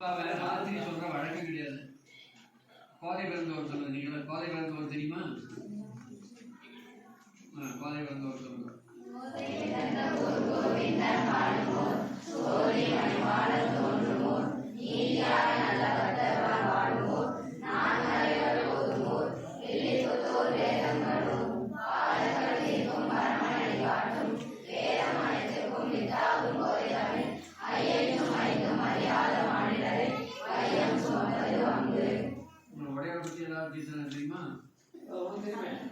ராத்திரி சொல்ற வழக்கம் கிடையாது. கோதை பிறந்தவர் சொல்லுங்க. நீங்க கோதை பிறந்தவர் தெரியுமா? கோதை பிறந்தவர் சொல்லுங்க. தெரியுமா?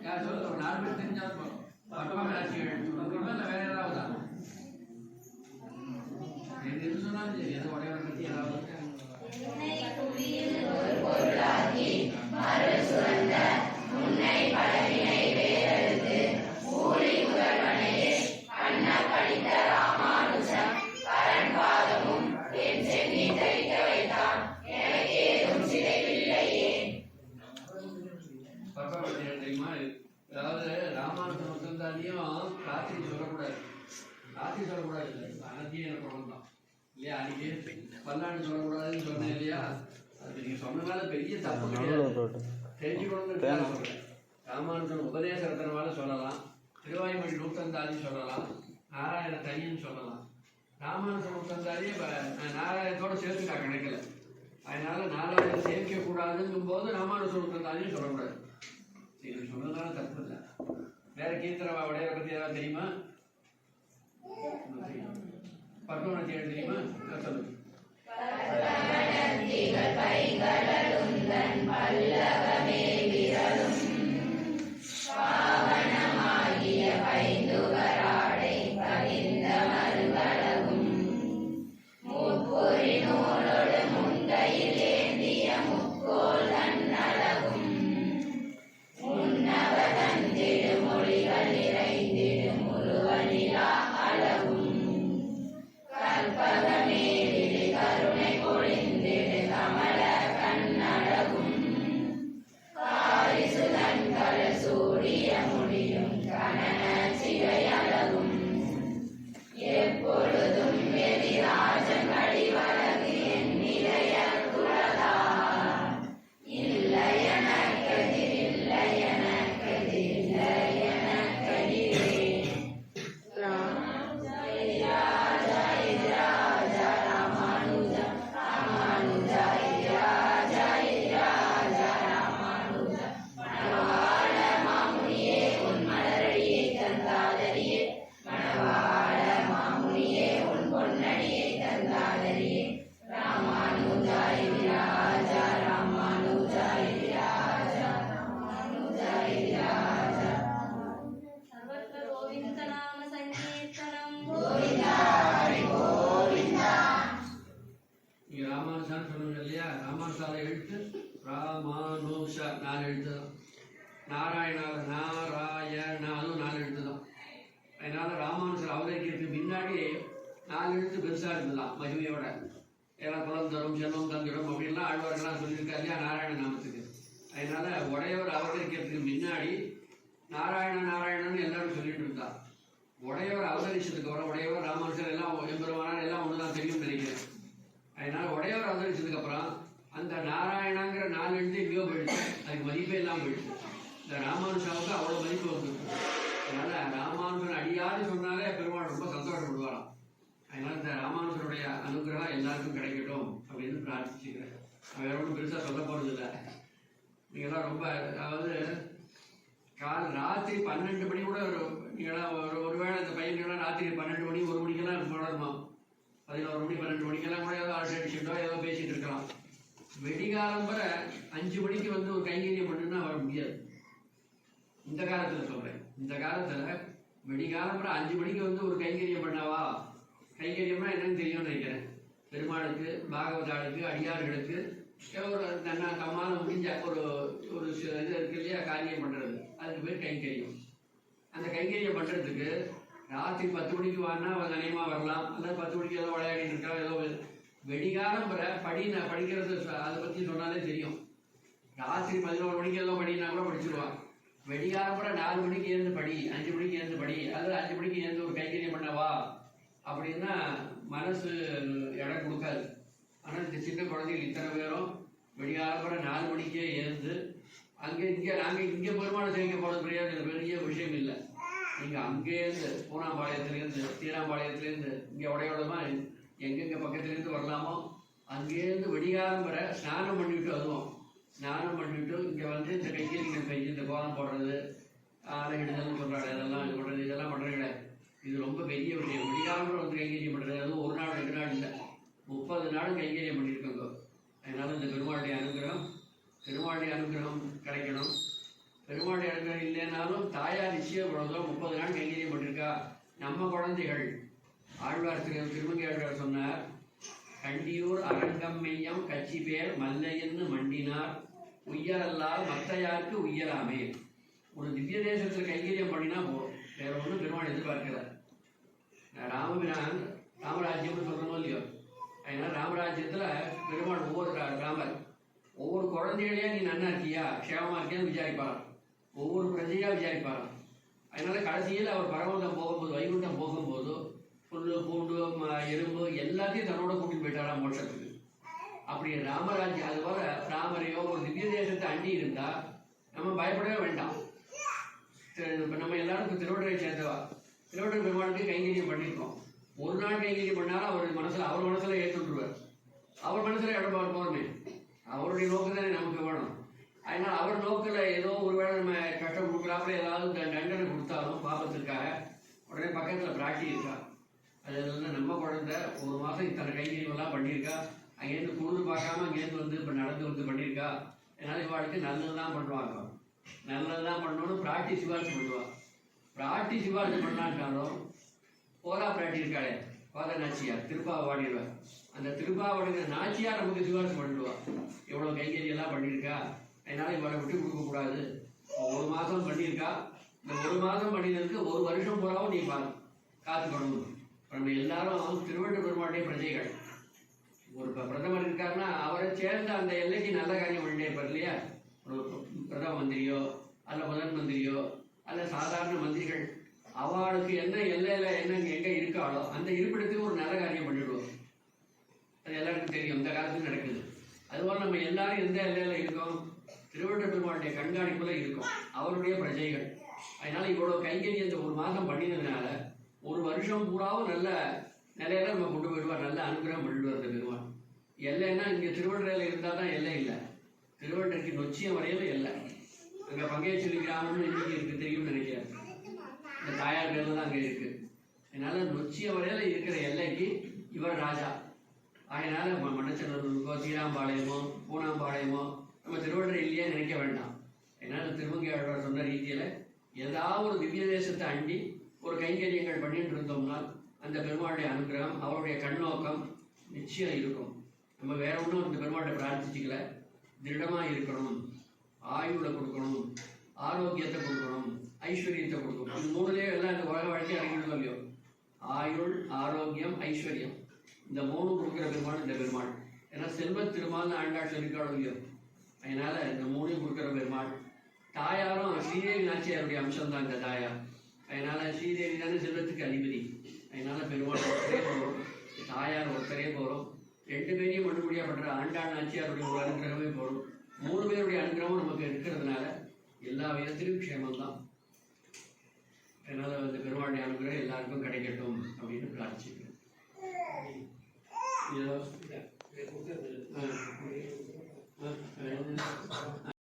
யார் சொல்லுங்க. ஒரு 4 பேர் தெரிஞ்சாலும் போதும். பட்டமாக ஆட்சி சொல்லுங்க. இல்லை வேற ஏதாவது எது சொன்னாலும் சரி. எது உடையவரை பற்றி ஏதாவது தெரியுமா? அதாவது ராமானுஜன் வசந்தாலையும் ராத்திரி சொல்லக்கூடாது. ராத்திரி சொல்லக்கூடாது இல்லை, அனத்தியும் எனக்கு குழந்தான் இல்லையா? அன்னைக்கு பல்லாண்டு சொல்லக்கூடாதுன்னு சொன்னேன் இல்லையா? அது நீங்கள் சொன்னதால பெரிய தப்பு கிடையாது. தெரிஞ்சுக்கணும்னு சொல்கிறேன். ராமானுஜன் உபதேச ரத்தனமால சொல்லலாம், திருவாய்மொழி நூற்றந்தாதி சொல்லலாம், நாராயண தனின்னு சொல்லலாம். ராமானுஜன் நூற்றந்தாதியே நாராயணத்தோடு சேர்த்துக்கா கிடைக்கல. அதனால நாலாயிரம் சேர்க்க கூடாதுங்கும் போது ராமானுஜன் நூற்றந்தாதியும் சொல்லக்கூடாது. சரி, சொன்னதுனால தப்பு இல்லை. வேற கீர்த்தனவா உடையவரை பற்றி ஏதாவது தெரியுமா? பத்மநாத்தி தெரியுமா? சொல்லுங்க. ராமானுஷான்னு சொல்லுங்க இல்லையா? ராமானுஷால எழுத்து ராமானுஷ 4 எழுத்து தான். நாராயணால நாராயணா அதுவும் 4 எழுத்து தான். அதனால ராமானுஷர் அவதரிக்கிறதுக்கு முன்னாடி 4 எழுத்து பெருசாக இருந்தலாம் மகிமையோட. ஏன்னா குலம் தரும் செல்வம் தந்திடும் அப்படின்லாம் ஆழ்வார்கள்லாம் சொல்லியிருக்கா இல்லையா நாராயண நாமத்துக்கு. அதனால உடையவர் அவதரிக்கிறதுக்கு முன்னாடி நாராயணன் எல்லாரும் சொல்லிட்டு இருந்தா. உடையவர் அவதரிச்சதுக்கு அப்புறம் உடையவர் ராமானுஷர் எல்லாம் எம்பெருமானார் எல்லாம் ஒண்ணுதான் தெரியும் நினைக்கிறேன். அதனால உடையவர் அவதரிச்சதுக்கு அப்புறம் அந்த நாராயணாங்கிற 4 எழுத்து எங்கேயோ போயிடுச்சு. அதுக்கு மதிப்பே இல்லாமல் போயிடுச்சு. இந்த ராமானுஷாவுக்கு அவ்வளோ மதிப்பு வந்துருக்கு. அதனால ராமானுஷன் அடியாரு சொன்னாலே பெருமாள் ரொம்ப சந்தோஷப்படுவாராம். அதனால இந்த ராமானுஷனுடைய அனுகிரகம் எல்லாருக்கும் கிடைக்கட்டும் அப்படின்னு பிரார்த்திச்சுக்கிறேன். வேற ஒன்றும் பெருசாக சொல்ல போறது இல்லை. நீங்களாம் ரொம்ப அதாவது ராத்திரி 12 மணி கூட நீங்களாம் ஒருவேளை இந்த பையன்கள்லாம் ராத்திரி 12 மணி 1 மணிக்கெல்லாம் போடணுமா? 11 மணி 12 மணிக்கெல்லாம் கூட ஏதோ ஆல்ட் அடிச்சுட்டோ ஏதோ பேசிட்டு இருக்கலாம். வெடிகாலம் வர 5 மணிக்கு வந்து ஒரு கைங்கரியம் பண்ணுன்னா வர முடியாது. இந்த காலத்தில் சொல்றேன். இந்த காலத்துல வெடிகாலம் வர 5 மணிக்கு வந்து ஒரு கைங்கரியம் பண்ணாவா? கைங்கரியம்னா என்னன்னு தெரியும்னு நினைக்கிறேன். பெருமாளுக்கு, பாகவதாளுக்கு, அடியார்களுக்கு ஒரு தம்மால முடிஞ்ச ஒரு இது இருக்கு இல்லையா காரியம் பண்றது, அதுக்கு பேர் கைங்கரியம். அந்த கைங்கரியம் பண்றதுக்கு ராத்திரி 10 மணிக்கு வாங்கினா நினைமா வரலாம், அல்லது 10 மணிக்கு ஏதோ விளையாடிட்டு இருக்கா ஏதோ வெடிகாலம் வர படிக்கிறது அதை பற்றி சொன்னாலே தெரியும். ராத்திரி 11 மணிக்கு ஏதோ படினா கூட படிச்சிருவான். வெடிகாலம் கூட 4 மணிக்கு ஏந்து படி, 5 மணிக்கு ஏந்து படி, அல்லது 5 மணிக்கு ஏந்து ஒரு கைங்கரியம் பண்ணவா அப்படின்னா மனசு இடம் கொடுக்காது. ஆனால் இந்த சின்ன குழந்தைகள் இத்தனை பேரும் விடியாபுற 4 மணிக்கே எழுந்து நாங்கள் இங்கே பெருமாள் செய்ய போகிறது பெரிய விஷயம் இல்லை. நீங்கள் அங்கேருந்து பூனாம்பாளையத்துலேருந்து ஸ்ரீராம்பாளையத்துலேருந்து இங்கே உடையோடமாக எங்கெங்கே பக்கத்துலேருந்து வரலாமோ அங்கேருந்து விடியாபுற ஸ்நானம் பண்ணிவிட்டு வருவோம். ஸ்நானம் பண்ணிவிட்டு இங்கே இந்த கைகேரிகள் பெஞ்சு இந்த கோலம் போடுறது ஆலையிடுதல்னு சொல்கிறாங்க, இதெல்லாம் இது பண்ணுறது, இதெல்லாம் பண்ணுறீங்களே, இது ரொம்ப பெரிய விஷயம். விடியாபுற கைங்கரியம் பண்ணுறது, அதுவும் 1 நாள் 2 நாள் இல்லை, 30 நாள் கைங்கரியம் பண்ணியிருக்கோங்க. அதனால இந்த பெருமாளுடைய அனுகிரகம் கிடைக்கணும். பெருமாளுடைய அனுகிரகம் இல்லைனாலும் தாயார் நிச்சயம் குழந்தை 30 நாள் கைங்கரியம் பண்ணியிருக்கா. நம்ம குழந்தைகள் ஆழ்வார் திருமங்கை ஆழ்வார் சொன்னார், கண்டியூர் அரங்கம் மெய்யம் கட்சி பேர் மல்லையன்னு மண்டினார் உய்யலல்லால் மத்தையாருக்கு உய்யலாமே. ஒரு திவ்ய தேசத்தில் கைங்கரியம் பண்ணினா போதும், வேற ஒன்றும் பெருமாள் எதிர்பார்க்கிறார். ராமபிரான் ராமராஜ்யம்னு சொல்கிறோமோ இல்லையோ, அதனால ராமராஜ்யத்தில் பெருமாள் ஒவ்வொரு குழந்தைகளையும் நீ நன்னா இருக்கியா க்ஷேமமாக இருக்கியான்னு விசாரிப்பாராம், ஒவ்வொரு பிரஜையாக விசாரிப்பாராம். அதனால கடைசியில் அவர் பரமதம் போகும்போது, வைகுண்டம் போகும்போது புல் பூண்டு எறும்பு எல்லாத்தையும் தன்னோட கூட்டிட்டு போயிட்டாராம் மோட்சத்துக்கு. அப்படி ராமராஜ்யம் அதுபோல ராமரையோ ஒரு திவ்ய தேசத்தை அண்டி இருந்தா நம்ம பயப்படவே வேண்டாம். இப்போ நம்ம எல்லாரும் திருவள்ளுவரை சேர்ந்தவா, திருவள்ளுவர் பெருமாளுக்கு கைங்கரியம் பண்ணியிருக்கோம். 1 நாள் கைங்கரியம் பண்ணாலும் அவர் மனசில் ஏற்றுருவார். அவர் மனசில் இடம்பாடு போகிறோமே, அவருடைய நோக்கு தானே நமக்கு வேணும். அதனால் அவர் நோக்கில் ஏதோ ஒருவேளை நம்ம கஷ்டம் கொடுக்குறாப்புல ஏதாவது தண்டனை கொடுத்தாலும் பாபத்திற்காக உடனே பக்கத்தில் பிராட்டி இருக்கா. அதெல்லாம் நம்ம குழந்தை 1 மாதம் இத்தனை கைங்கரியமெல்லாம் பண்ணியிருக்கா, அங்கேருந்து குழுது பார்க்காம அங்கேருந்து இப்போ நடந்து பண்ணியிருக்கா. அதனால் இவாளுக்கு நல்லது தான் பண்ணுவாங்க, நல்லது தான் பண்ணணும்னு பிராட்டி சிபாரிசு பண்ணுவாள். பிராட்டி சிபாரிசு பண்ணாட்டாலும் போரா பிராட்டி இருக்காளே பாத நாச்சியார் திருப்பாவாடிடுவார். அந்த திருப்பாவாடின நாச்சியார் நமக்கு சிபாரிசு பண்ணிடுவாள், எவ்வளோ கைங்கரியெல்லாம் பண்ணியிருக்கா. அதனால் இவளை விட்டு கொடுக்கக்கூடாது. 1 மாதம் பண்ணியிருக்கா, இந்த 1 மாதம் பண்ணினதுக்கு 1 வருஷம் பூராவும் நீ காத்துக்கணும். நம்ம எல்லாரும் திருவள்ளுவர் பெருமாளுடைய பிரஜைகள். ஒரு பிரதமர் இருக்காருன்னா அவரை சேர்ந்த அந்த எல்லைக்கு நல்ல காரியம் பண்ணிட்டே இருப்பார் இல்லையா. ஒரு பிரதம மந்திரியோ அல்ல முதன் மந்திரியோ அல்ல சாதாரண மந்திரிகள், அவளுக்கு என்ன எல்லையில் என்ன எங்கே இருக்காளோ அந்த இருப்பிடத்துக்கு ஒரு நல்ல காரியம் பண்ணிவிடுவோம். அது எல்லாருக்கும் தெரியும், இந்த காலத்துல நடக்குது. அதுபோல் நம்ம எல்லாரும் எந்த எல்லையில் இருக்கோம், திருவள்ளுவர் பெருமாளுடைய கண்காணிப்புல இருக்கோம், அவருடைய பிரஜைகள். அதனால இவ்வளோ கைங்கரியம் இந்த 1 மாதம் பண்ணினதுனால 1 வருஷம் பூராவும் நல்ல நிலையில நம்ம கொண்டு போயிடுவார், நல்ல அனுகிரகம் பண்ணிடுவார் இந்த பெருமாள். எல்லைன்னா இங்கே திருவள்ளுவரில் இருந்தால் தான் எல்லை இல்லை, திருவள்ளுவருக்கு நொச்சியம் வரையில எல்லை. அங்கே பங்கேச்சொல்லி கிராமம்னு இன்னைக்கு இருக்கு, தெரியும்னு நினைக்கிறேன். இந்த தாயார் பேர் தான் அங்கே இருக்கு. அதனால நொச்சியம் வரையில இருக்கிற எல்லைக்கு இவர் ராஜா. அதனால மணச்சநல்லூருக்கோ ஸ்ரீராம்பாளையமோ பூனாம்பாளையமோ நம்ம திருவள்ளுவர் இல்லையே நினைக்க வேண்டாம். அதனால திருமங்கை ஆழ்வார் சொன்ன ரீதியில் ஏதாவது ஒரு திவ்ய தேசத்தை அண்டி ஒரு கைங்கரியங்கள் பண்ணிட்டு இருந்தோம்னா அந்த பெருமாளுடைய அனுகிரகம் அவருடைய கண்ணோக்கம் நிச்சயம் இருக்கும். நம்ம வேற ஒன்றும் அந்த பெருமாட்டை பிரார்த்திச்சுக்கல, திருடமாக இருக்கணும், ஆயுளை கொடுக்கணும், ஆரோக்கியத்தை கொடுக்கணும், ஐஸ்வர்யத்தை கொடுக்கணும். இந்த 3லயே எல்லாம் இந்த உலக வாழ்க்கை அடங்கிடும் இல்லையோ. ஆயுள், ஆரோக்கியம், ஐஸ்வர்யம், இந்த 3 கொடுக்குற பெருமாள் இந்த பெருமாள். ஏன்னா செல்வ திருமால்னு ஆண்டாள் சொல்லிக்காள் இல்லையோ. அதனால இந்த 3 கொடுக்குற பெருமாள். தாயாரும் ஸ்ரீதேவி நாச்சியாருடைய அம்சம் தான் இந்த தாயார். அதனால ஸ்ரீதேவி தானே செல்வத்துக்கு அதிபதி. அதனால பெருமாள் ஒருத்தரே போகிறோம், தாயார் ஒருத்தரே போகிறோம். 2 பேரையும் மறுபடியாக பண்ணுற ஆண்டாள் நாச்சியாருடைய ஒரு அனுகிரகமே போகிறோம். 3 பேருடைய அனுகிரகம் நமக்கு இருக்கிறதுனால எல்லா விதத்திலும் க்ஷேமம் தான். அதனால இந்த பெருமாளுடைய அனுகிரகம் எல்லாருக்கும் கிடைக்கட்டும் அப்படின்னு பிரார்த்திக்கிறேன். இதோ